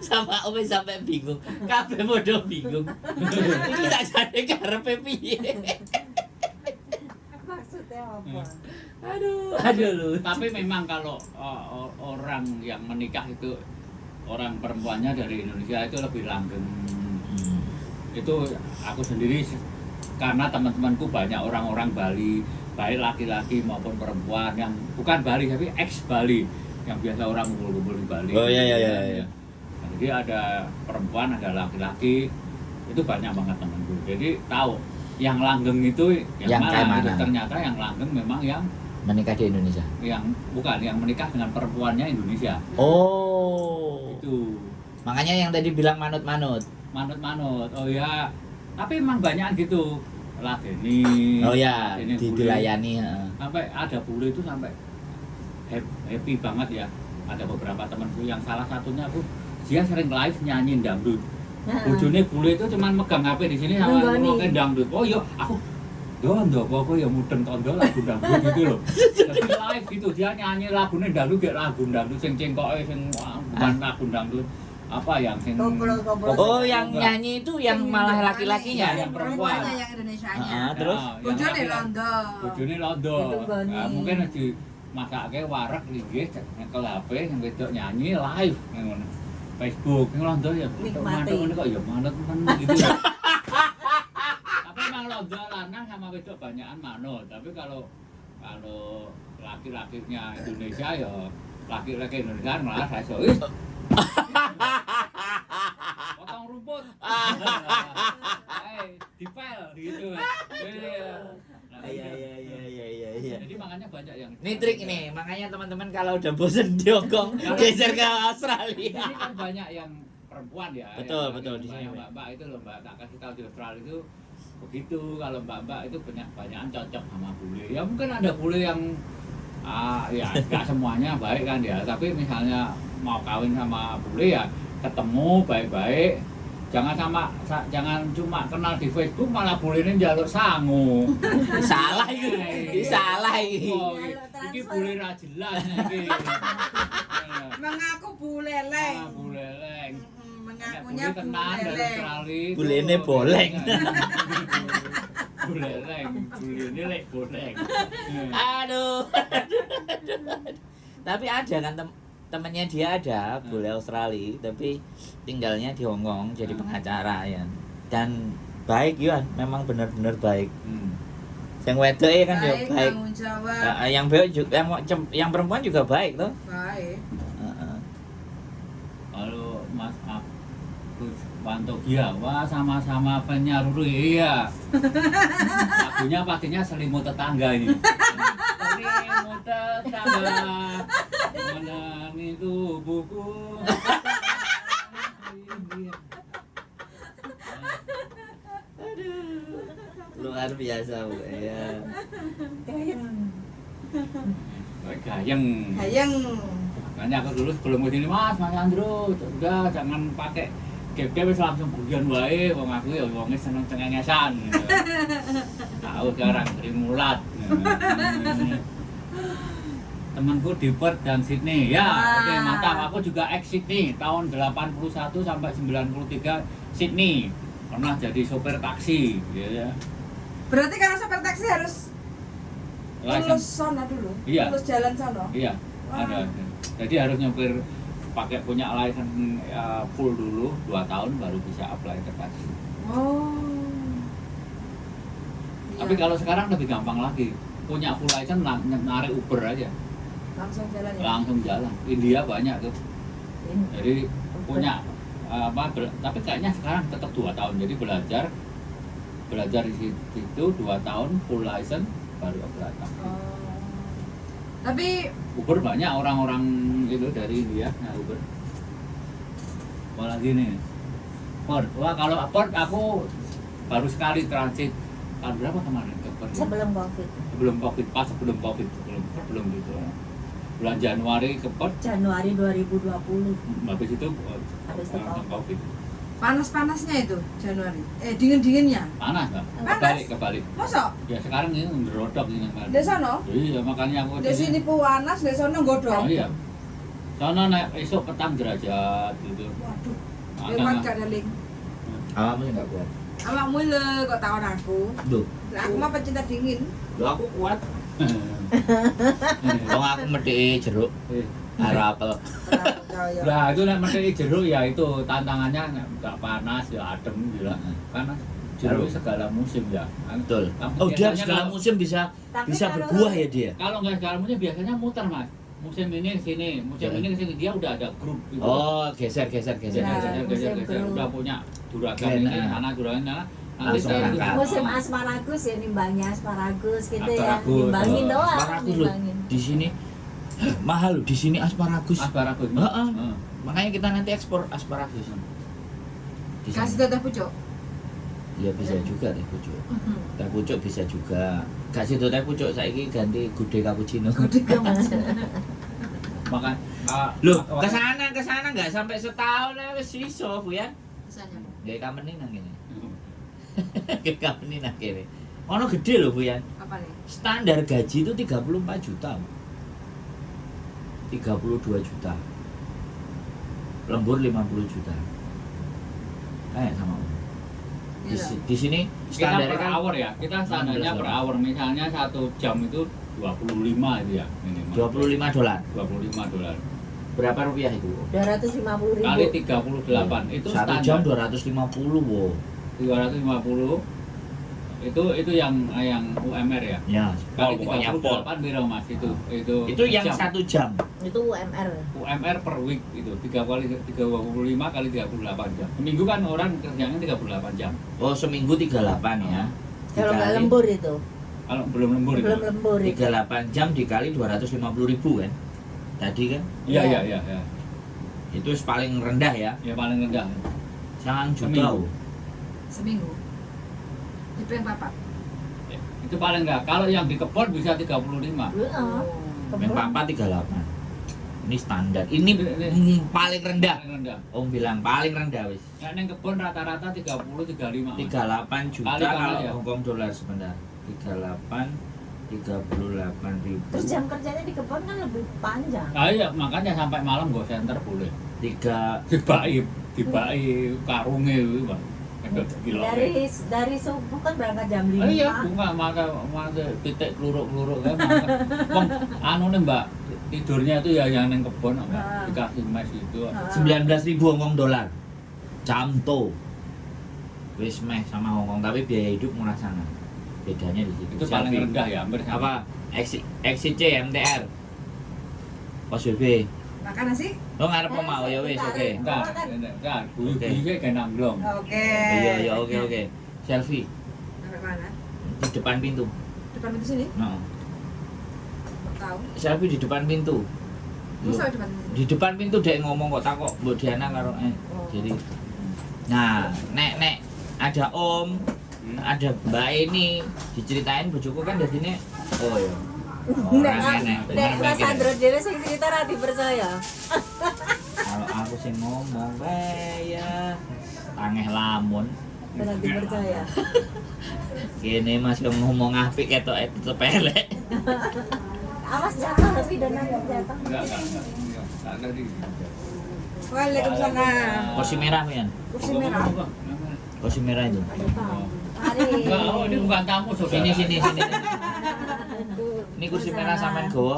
Sama Ome sampai bingung. Kabeh modho bingung. Iki tak jane karepe piye. Maksudnya apa? Aduh lu. Tapi memang kalau orang yang menikah itu orang perempuannya dari Indonesia itu lebih langgeng. Itu aku sendiri karena teman-temanku banyak orang-orang Bali, baik laki-laki maupun perempuan yang bukan Bali tapi ex Bali yang biasa orang kumpul-kumpul di Bali. Oh, iya. Jadi ada perempuan, ada laki-laki, itu banyak banget temanku. Jadi tahu yang langgeng itu Yang mana, kayak gitu. mana? Ternyata yang langgeng memang yang Menikah di Indonesia. bukan yang menikah dengan perempuannya Indonesia. Oh. Itu Makanya yang tadi bilang manut-manut. manut-manut. Oh ya, tapi emang banyak gitu. Ladeni. Oh ya, ladeni bule. dilayani. Heeh. Sampai ada bule itu sampai happy banget ya. Ada beberapa temanku yang salah satunya tuh dia sering live nyanyiin dangdut. Bojone bule itu cuman megang HP di sini sama Nenggoni. ngomongin dangdut. Oh iya, aku Dondo, pokoknya ya mudeng tondo lagu dangdut gitu loh. Jadi live gitu, dia nyanyi lagunya dangdut, kayak lagu dangdut sing cengkoke sing bukan lagu dangdut apa yang sing Koplo-koplo. Oh, yang nyanyi itu yang malah laki-lakinya. Yang perempuan. Yang Indonesianya. Heeh, terus Nah, yang Bojone laki-laki. londo. Bojone londo. Ditunggoni. Nah, mungkin di masake warak linggih nyekel HP yang wedok nyanyi live ngono. Facebook yang londo ya. Nikmati. Mantuk kok ya manut men gitu ya. Tapi emang londo lanang sama wedok banyakan manut. Tapi kalau laki-lakinya Indonesia ya laki-laki Indonesia malah saya potong rumput. Dipel gitu. Iya. Jadi makanya banyak yang Ini trik ini, makanya teman-teman kalau udah bosen di Hongkong, geser ke Di Australia. sini kan banyak yang perempuan ya. Betul, yang betul, di sini. Mbak-mbak itu loh, Mbak tak kasih tahu di Australia itu begitu. Kalau mbak-mbak itu banyakan cocok sama bule. Ya mungkin ada bule yang ya nggak semuanya baik kan ya. Tapi misalnya mau kawin sama bule ya ketemu baik-baik. Jangan cuma kenal di Facebook malah bulenya njaluk sangu. Salah itu. Salah ini. Oh, iki bule ra jelas iki. Mengaku buleleng. Buleleng. Mengakunya Nek bule tenan dari buleleng. Australia. Bulene boleng. Buleleng, bulene lek boleng. Aduh. Tapi ada kan temennya dia ada bule Australia, tapi tinggalnya di Hongkong jadi pengacara ya. Dan baik ya, memang benar-benar baik. Yang wedok kan ya Baik, baik. tanggung jawab. Yang baik juga yang perempuan juga baik toh. Baik. Kalau Mas Agus Pantogia, wah sama-sama fansnya Ruri, iya. Lagunya pastinya selimut tetangga ini. Selimut tetangga, menangis tubuhku. Luar biasa Bu. Ya. Gayeng. Hayang. Makanya aku dulu sebelum ke sini, Mas Andro, udah jangan pakai gap-gap wis langsung bugian wae, wong aku ya wonge seneng cengengesan. Tahu sekarang Trimulat. Temanku di Perth dan Sydney. Ya, Wah. oke, mantap. Aku juga ex Sydney tahun 81 sampai 93 Sydney. Pernah jadi sopir taksi, ya. Berarti kalau sopir taksi harus lulus License. sono dulu. Iya. Lulus jalan sono. Iya, Wah. ada. Jadi harus nyopir pakai punya license full dulu 2 tahun baru bisa apply terpadu. Oh. Tapi Iya. kalau sekarang lebih gampang lagi, punya full license narik Uber aja, Langsung jalan ya. langsung jalan. India banyak tuh, Ini. jadi punya tapi kayaknya sekarang tetap 2 tahun, jadi belajar di situ 2 tahun full license baru apply. Oh. Tapi Uber banyak orang-orang itu dari India, nah Uber. Apalagi nih, Port. Wah kalau Port aku baru sekali transit. Tahun berapa kemarin ke Port? Sebelum Covid. Sebelum Covid, pas sebelum Covid, sebelum gitu. Bulan Januari ke Port, Januari 2020. habis itu Habis itu Covid. panas-panasnya itu Januari. Dingin-dinginnya. Panas nggak? Panas. Kebalik. Masa? Ya sekarang ini ngerodok ini kan. Di sono? Iya makanya aku Di sini panas, di sono godong. Oh iya. Sono naik esok petang derajat gitu. Waduh. Akan- Lewat gak daling. Awakmu nggak kuat. Awakmu le kok takon aku. Duh, Lah aku mah pecinta dingin. aku kuat. Wong aku medhi jeruk karo apel. Percaya. Nah itu nek mesti jeruk ya itu tantangannya nggak panas ya adem gitu lah. Karena jeruk segala musim ya. Betul. Kan Oh, dia biasanya segala kalau- musim bisa Tapi bisa kalau- berbuah ya dia. Kalau nggak segala musim biasanya muter mas. Musim ini ke sini, musim Ya. ini ke sini dia udah ada grup gitu. Oh, geser. Ya, musim grup. udah punya juragan Enak. ini, anak juragan sana. Nanti Langsung saya berangkat. Musim asparagus ya nimbangnya asparagus gitu ya. Asparagus. Nimbangin doang. Asparagus loh. Nimbangin. Di sini mahal loh, di sini asparagus. asparagus. Heeh. Heeh. Makanya kita nanti ekspor asparagus. Di Kasih sana. teteh pucuk. Ya bisa juga teh pucuk. Teh pucuk bisa juga. Gak sido teh pucuk saiki ganti gude cappuccino. Makan. Loh, kesana nggak sampai setahun ya wis iso, Bu ya. Misalnya. Gawe kameni nang kene. Gawe kameni nang kene. Ono gede loh, Bu ya. Apa nih? Standar gaji itu 34 juta. 32 juta. Lembur 50 juta. Kayak sama Om. Iya. Di sini Kita standarnya per kan hour ya, kita standarnya 16 per hour. Misalnya 1 jam itu 25 itu ya minimal. $25. 25 dolar. Berapa rupiah itu? 250.000. Kali 38 itu 1 standar. jam 250, wow. 250 itu yang UMR ya. Ya, Kali pokoknya pol. 38 biro Mas itu Itu yang jam. 1 jam. Itu UMR. UMR per week itu 35 kali 38 jam. Seminggu kan orang kerjanya 38 jam. Oh, seminggu 38 ya. Kalau nggak Dikali lembur itu. Kalau belum lembur itu. Belum lembur itu. 38 jam dikali 250.000 kan. Tadi kan Iya. itu paling rendah ya. Ya paling rendah. Sangat juta. Seminggu. Seminggu. Itu yang papat. Itu paling enggak. Kalau yang di kebon bisa 35. Heeh. Yang papa 38. Ini standar. Ini paling rendah. Paling rendah. Om bilang paling rendah wis. Nah, yang kebon rata-rata 30 35. 38 juta Kali kalau ya. Hongkong dolar sebentar. 38 ribu. Terus jam kerjanya di kebun kan lebih panjang. Ah, iya, makanya sampai malam go center boleh. 3 Dibai karunge itu, Bang. Ada kilo. Dari subuh kan berangkat jam 5. Ah, iya, bunga mata titik kluruk-kluruk kan. Wong anu nih, Mbak, tidurnya itu ya yang neng kebon Mbak. Ah. Dikasih mes itu. 19.000 Hongkong dolar. Camto. Wis meh sama Hongkong tapi biaya hidup murah sana. Bedanya di situ. Itu paling Selfie. rendah ya, hampir sama. Apa? XC MTR. Pos BB. Makan nasi? Lo ngarep apa mau ya wis oke. Enggak, enggak, guyu-guyu kayak nangglong. Oke. Iya ya oke. Selfie Sampai mana? di depan pintu. Depan itu sini? No. Tahu. Selfie di depan pintu. Yo. Masa depan sini? Di depan pintu dek ngomong kok takok Mbok Diana karo jadi nah nek ada Om ada Mbak ini diceritain bojoku kan dadine oh ya orang enek Nek Mas Andro dhewe sing cerita ra dipercaya. kalau aku sing ngomong ya tangeh lamun Ora dipercaya. kene Mas yang ngomong apik ketok tetep elek Awas jatuh tapi dana jatuh. Enggak ada di. Waalaikumsalam. kursi merah kan Kursi merah. kursi merah itu Mari. Enggak, oh ini bukan tamu saudara. sini ini kursi merah sampean gowo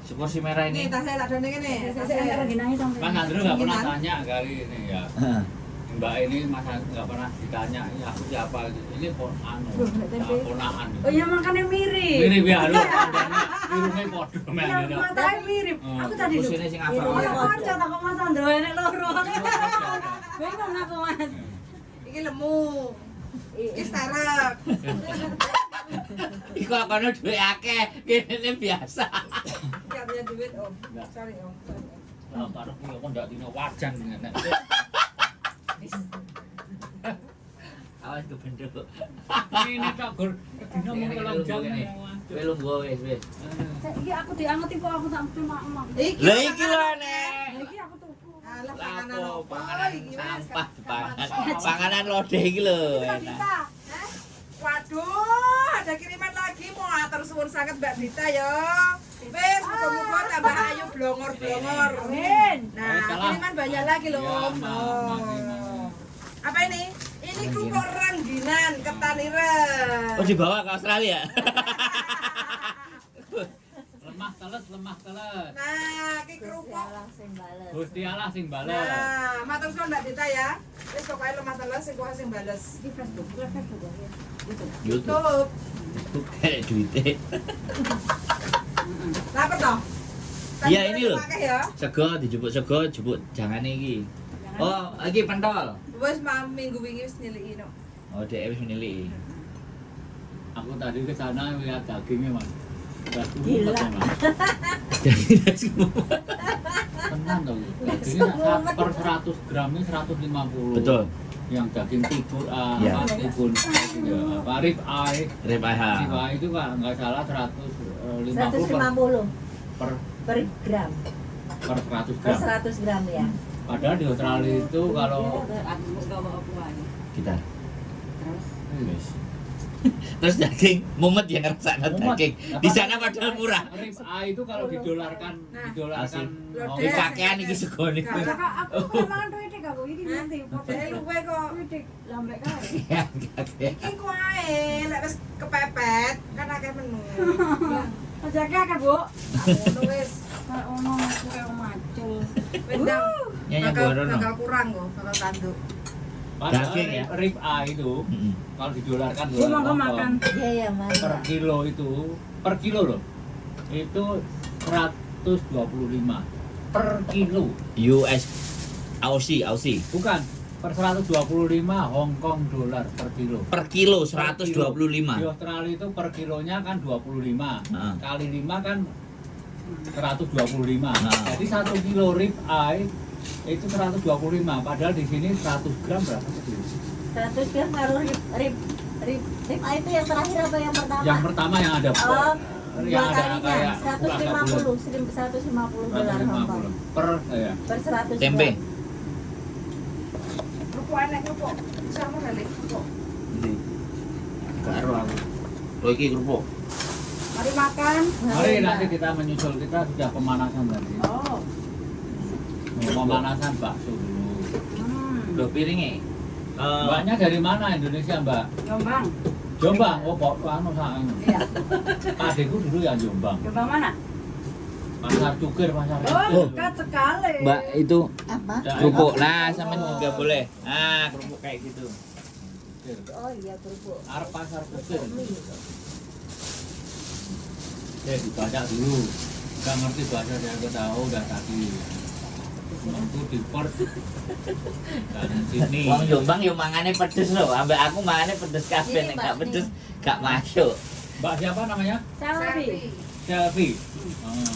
Kursi merah Ini ini. tasnya tak done kene. Saya lagi nangis sampai. Mas Andrew nggak pernah Kemungkinan. tanya kali ini ya. Mbak ini Mas Andrew nggak pernah ditanya, ya aku siapa? Ini ponakan. Oh iya makanya mirip. Mirip ya lu. Irungnya podo men. Yang matanya mirip. Aku tadi lu. Kursinya sing apa? Ono kanca tak kok Mas Andro enek loro. Bingung aku Mas. Iki lemu. Iki starek. Iku kono duwe akeh, kene biasa. Iki punya duit Om. Sorry Om. Lah karo kuwi kok ndak dino wajan ngene. Awas kebenduk. Ini tak gur dino mung telung jam. Kowe lungguh wis wis. Iki aku diangeti kok aku tak cuma emang. Lah iki lho nek. Iki aku tuku. Alah panganan Lapo apa? panganan Iki wes, sampah panganan. panganan lodeh iki lho. Kita enak. kita. Hah? Waduh, ada kiriman lagi. Mau atur suwun sangat Mbak Dita ya. Wes, muga-muga tambah ayu blongor-blongor. Amin. Nah, salah. kiriman banyak lagi loh Ya, Om. maaf. Apa ini? Ini kerupuk rengginan ketan ireng. Oh dibawa ke Australia. Lemah teles. Nah, iki kerupuk. Langsung bales. Gusti Allah sing bales. Nah, matur suwun Mbak Dita ya. Wis pokoke lemah teles sing kuwi sing bales. Di Facebook, di Facebook ya. Gitu. YouTube. Tutup. Kayak duite. Lapar toh? Iya, ini loh. Pakai ya. Sego dijupuk jangane iki. Oh, iki pentol. Wes minggu wingi wis nyeliki no. Oh, dhek wis meniliki. Aku tadi ke sana lihat dagingnya, Mas. Gila. Tenan tuh. Dagingnya per 100 gramnya 150. Betul. Yang daging timun, Ya. timun, ya, apa rib eye. Rib eye. Rib eye itu Pak nggak salah 150 150 per per gram. per 100 Per gram. 100 gram ya. Padahal di Australia itu kalau Kita. Yes. Terus daging mumet yang ngerasakno Mumet. daging. Di sana padahal murah. Rib eye itu kalau didolarkan Asik. Loh, Iki Dek. kakean iki segone. Kakak, Aku kan mangan duit aku iki nanti Dek luwe kok. duit lambek kae. Ya, kakek. Iki ku ae, lek wis kepepet kan akeh menu. Ojake akeh, Bu. Ngono wis. Kayak ono kue macul. Wedang. Nyanyi Bakal borono. bakal kurang kok, bakal tanduk. Padahal Daging ya? rib eye itu Heeh. kalau didolarkan Dia mau dolar makan. Hongkong, Iya ya, Mas. per kilo itu per kilo loh itu 125 per kilo US Aussie. bukan per 125 Hongkong dolar per kilo. Per kilo Di 125. Australia itu per kilonya kan 25 Heeh. kali 5 kan 125. Nah. Jadi 1 kilo rib eye itu 125 padahal di sini 100 gram berapa sih? 100 gram kalau rib itu yang terakhir apa yang pertama? Yang pertama yang ada Oh, dua yang ada kalinya kayak 150 dolar Hongkong 150 per ya. per 100 Tempe. gram. Kerupuk enek kerupuk. Sama balik kerupuk. Ini. Karo aku. Oh iki kerupuk. Mari makan. Mari nanti kita menyusul, kita sudah pemanasan tadi. Oh. Pemanasan bakso dulu. Loh piringe. Mbaknya dari mana Indonesia, Mbak? Jombang. Jombang. Oh, kok anu sang. Iya. Adikku dulu ya Jombang. Jombang mana? Pasar Cukir, pasar Oh. Dekat sekali. Mbak itu Apa? kerupuk. Nah, sama juga boleh. Ah, kerupuk kayak gitu. Oh iya kerupuk. Arep pasar Cukir. Mie. Ya dibaca dulu. Gak ngerti bahasa saya ke tahu udah tadi. Aku di port dan sini. Wong Jombang yo mangane pedes lho, ambek aku mangane pedes kabeh nek gak pedes gak masuk. Mbak siapa namanya? Selfie. Selfie. Oh.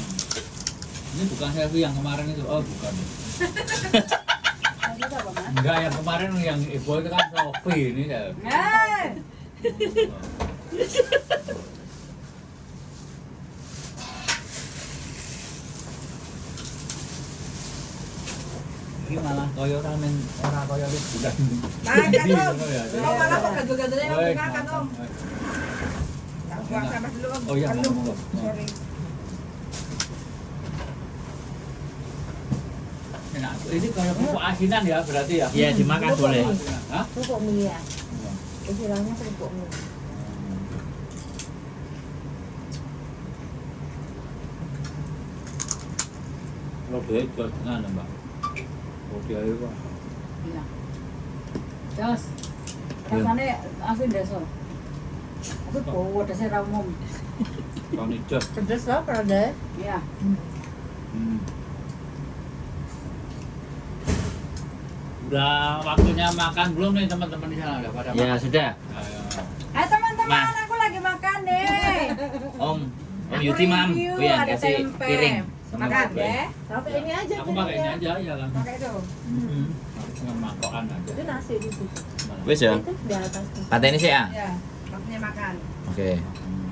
Ini bukan Selfie yang kemarin itu. Oh, bukan. Itu apa, Mas? Enggak, yang kemarin yang ibu itu kan Sophie ini ya. Ini malah koyo ramen ora koyo wis bulan. Makan Om. ya. Oh, malah kok gandul-gandulnya Woi, aku makan Om. Tak buang sampah dulu Om. Oh iya, Aduh, monggo. sorry. Enak. Ini kayak kerupuk asinan ya berarti ya. Iya, dimakan boleh. Hah? Kerupuk mie ya. Istilahnya kerupuk mie. Rodanya jual tengah mbak. Rodia itu pak. Iya. Jos. Rasane asin desa. Aku bawa desa ra umum. Tony Jos. Pedes lah perada. Iya. Udah waktunya makan belum nih teman-teman di sana? Udah pada Ya makan? sudah. Ayo. Teman-teman, Mas. aku lagi makan deh. Om Aku Yuti mam, review, Wian ada kasih tempe. piring. Sama Makan tempe. ya. Pakai ini aja Aku pakai ini piringnya. aja ya kan. Pakai itu. Aku cuma mangkokan aja. Itu nasi di situ. Mana? Wis ya. Itu di atas. Pateni sih ya. Ya, waktunya makan. Oke. Hmm.